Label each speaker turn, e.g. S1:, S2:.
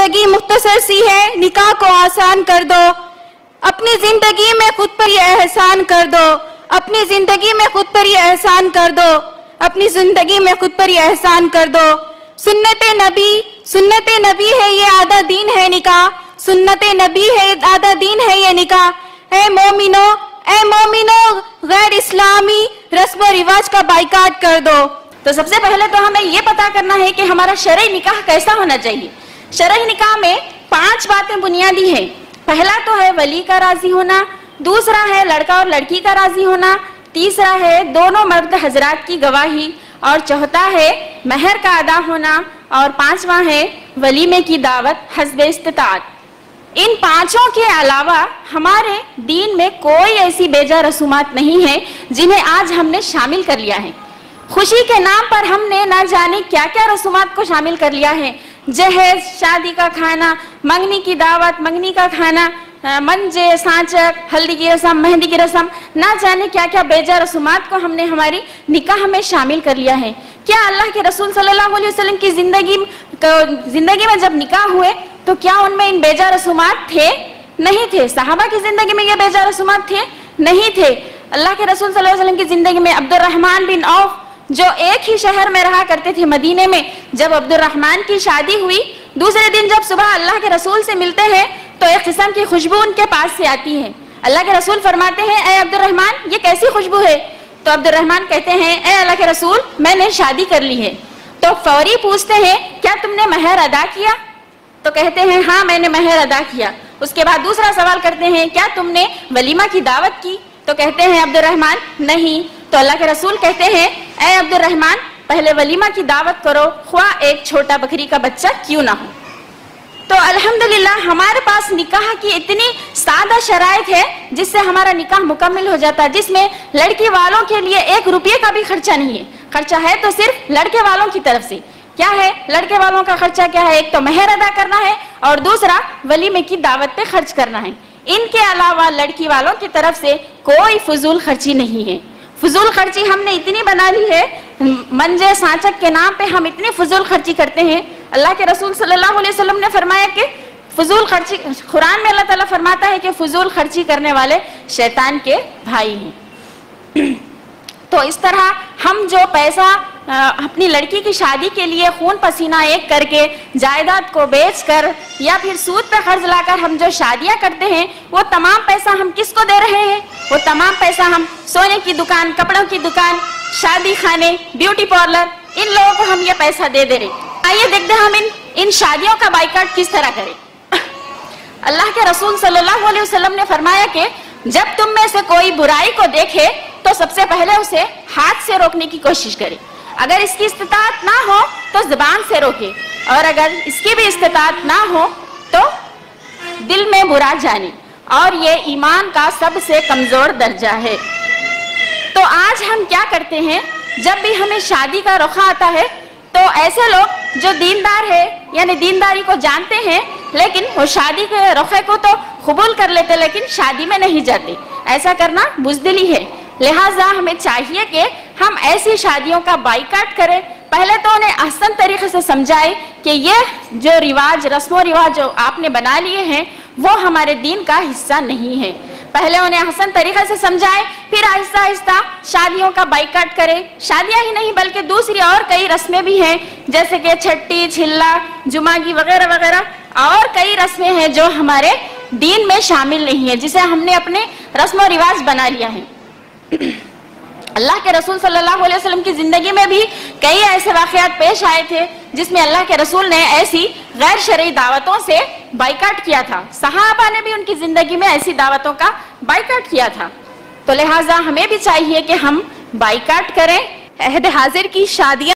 S1: زندگی مختصر سی ہے، نکاح کو آسان کر دو، اپنی زندگی میں خود پر یہ احسان کر دو، اپنی زندگی میں خود پر یہ احسان کر دو، اپنی زندگی میں خود پر یہ احسان کر دو۔ سنت نبی ہے یہ آدھا دین ہے نکاح، سنت نبی ہے آدھا دین ہے یہ نکاح۔ اے مومنو غیر اسلامی رسم و رواج کا بائیکاٹ کر دو۔ تو سب سے پہلے تو ہمیں یہ پتا کرنا ہے کہ ہمارا شرعی نکاح کیسا ہونا چاہیے۔ شرعی نکاح میں 5 باتیں بنیادی ہیں۔ پہلا تو ہے ولی کا راضی ہونا، دوسرا ہے لڑکا اور لڑکی کا راضی ہونا، تیسرا ہے دونوں مرد حضرات کی گواہی، اور چوتھا ہے مہر کا ادا ہونا، اور 5واں ہے ولیمے کی دعوت حسب استطاعت۔ ان 5 کے علاوہ ہمارے دین میں کوئی ایسی بیجا رسومات نہیں ہیں جنہیں آج ہم نے شامل کر لیا ہے۔ خوشی کے نام پر ہم نے نہ جانے کیا کیا رسومات کو شامل کر لیا ہے، جہیز، شادی کا کھانا، منگنی کی دعوت، منگنی کا کھانا، منجے، سانچک، ہلدی کی رسم، مہندی کی رسم، نہ جانے کیا کیا بیجا رسومات کو ہم نے ہماری نکاح میں شامل کر لیا ہے۔ کیا اللہ کے رسول صلی اللہ علیہ وسلم کی زندگی میں جب نکاح ہوئے تو کیا ان میں ان بیجا رسومات تھے؟ نہیں تھے۔ صحابہ کی زندگی میں یہ بیجا رسومات تھے؟ نہیں تھے۔ اللہ کے رسول صلی اللہ علیہ وسلم کی زندگی میں عبد الرحمن بن عوف جو ایک ہی شہر میں رہا کرتے تھے مدینے میں، جب عبد الرحمن کی شادی ہوئی، دوسرے دن جب صبح اللہ کے رسول سے ملتے ہیں تو ایک قسم کی خوشبو ان کے پاس سے آتی ہے۔ اللہ کے رسول فرماتے ہیں اے عبد الرحمن یہ کیسی خوشبو ہے؟ تو عبد الرحمن کہتے ہیں اے اللہ کے رسول میں نے شادی کر لی ہے۔ تو فوری پوچھتے ہیں کیا تم نے مہر ادا کیا؟ تو کہتے ہیں ہاں میں نے مہر ادا کیا۔ اس کے بعد دوسرا سوال کرتے ہیں کیا تم نے ولیمہ کی دعوت کی؟ تو کہتے ہیں عبد الرحمن نہیں۔ تو اللہ کے رسول کہتے ہیں اے عبد الرحمن پہلے ولیمہ کی دعوت کرو، خواہ ایک چھوٹا بکری کا بچہ کیوں نہ ہو۔ تو الحمدللہ ہمارے پاس نکاح کی اتنی سادہ شرائط ہے جس سے ہمارا نکاح مکمل ہو جاتا ہے، جس میں لڑکی والوں کے لیے 1 روپے کا بھی خرچہ نہیں ہے۔ خرچہ ہے تو صرف لڑکے والوں کی طرف سے۔ کیا ہے لڑکے والوں کا خرچہ؟ کیا ہے؟ ایک تو مہر ادا کرنا ہے اور دوسرا ولیمے کی دعوت پہ خرچ کرنا ہے۔ ان کے علاوہ لڑکی والوں کی طرف سے کوئی فضول خرچی نہیں ہے۔ فضول خرچی ہم نے اتنی بنا لی ہے، منجے سانچک کے نام پہ ہم اتنی فضول خرچی کرتے ہیں۔ اللہ کے رسول صلی اللہ علیہ وسلم نے فرمایا کہ فضول خرچی، قرآن میں اللہ تعالیٰ فرماتا ہے کہ فضول خرچی کرنے والے شیطان کے بھائی ہیں۔ تو اس طرح ہم جو پیسہ اپنی لڑکی کی شادی کے لیے خون پسینہ ایک کر کے جائیداد کو بیچ کر یا پھر سود پہ قرض لا کر ہم جو شادیاں کرتے ہیں، وہ تمام پیسہ ہم کس کو دے رہے ہیں؟ وہ تمام پیسہ ہم سونے کی دکان، کپڑوں کی دکان، شادی خانے، بیوٹی پارلر، ان لوگوں کو ہم یہ پیسہ دے رہے۔ آئیے دیکھتے ہیں ہم ان شادیوں کا بائیکاٹ کس طرح کریں۔ اللہ کے رسول صلی اللہ علیہ وسلم نے فرمایا کہ جب تم میں سے کوئی برائی کو دیکھے تو سب سے پہلے اسے ہاتھ سے روکنے کی کوشش کرے، اگر اس کی استطاعت نہ ہو تو زبان سے روکے، اور اگر اس کی بھی استطاعت نہ ہو تو دل میں برا جانے، اور یہ ایمان کا سب سے کمزور درجہ ہے۔ تو آج ہم کیا کرتے ہیں، جب بھی ہمیں شادی کا رخا آتا ہے تو ایسے لوگ جو دیندار ہے یعنی دینداری کو جانتے ہیں لیکن وہ شادی کے رخے کو تو قبول کر لیتے لیکن شادی میں نہیں جاتے، ایسا کرنا بزدلی ہے۔ لہٰذا ہمیں چاہیے کہ ہم ایسی شادیوں کا بائیکاٹ کریں۔ پہلے تو انہیں احسن طریقے سے سمجھائے کہ یہ جو رواج، رسم و رواج جو آپ نے بنا لیے ہیں وہ ہمارے دین کا حصہ نہیں ہے۔ پہلے انہیں احسن طریقے سے سمجھائے، پھر آہستہ آہستہ شادیوں کا بائیکاٹ کرے۔ شادیاں ہی نہیں بلکہ دوسری اور کئی رسمیں بھی ہیں، جیسے کہ چھٹی، چھلا، جمعگی وغیرہ وغیرہ، اور کئی رسمیں ہیں جو ہمارے دین میں شامل نہیں ہیں، جسے ہم نے اپنے رسم و رواج بنا لیا ہے۔ اللہ کے رسول صلی اللہ علیہ وسلم کی زندگی میں بھی کئی ایسے واقعات پیش آئے تھے جس میں اللہ کے رسول نے ایسی غیر شرعی دعوتوں سے بائیکاٹ کیا تھا۔ صحابہ نے بھی ان کی زندگی میں ایسی دعوتوں کا بائیکاٹ کیا تھا۔ تو لہٰذا ہمیں بھی چاہیے کہ ہم بائیکاٹ کریں۔ عہد حاضر کی شادیاں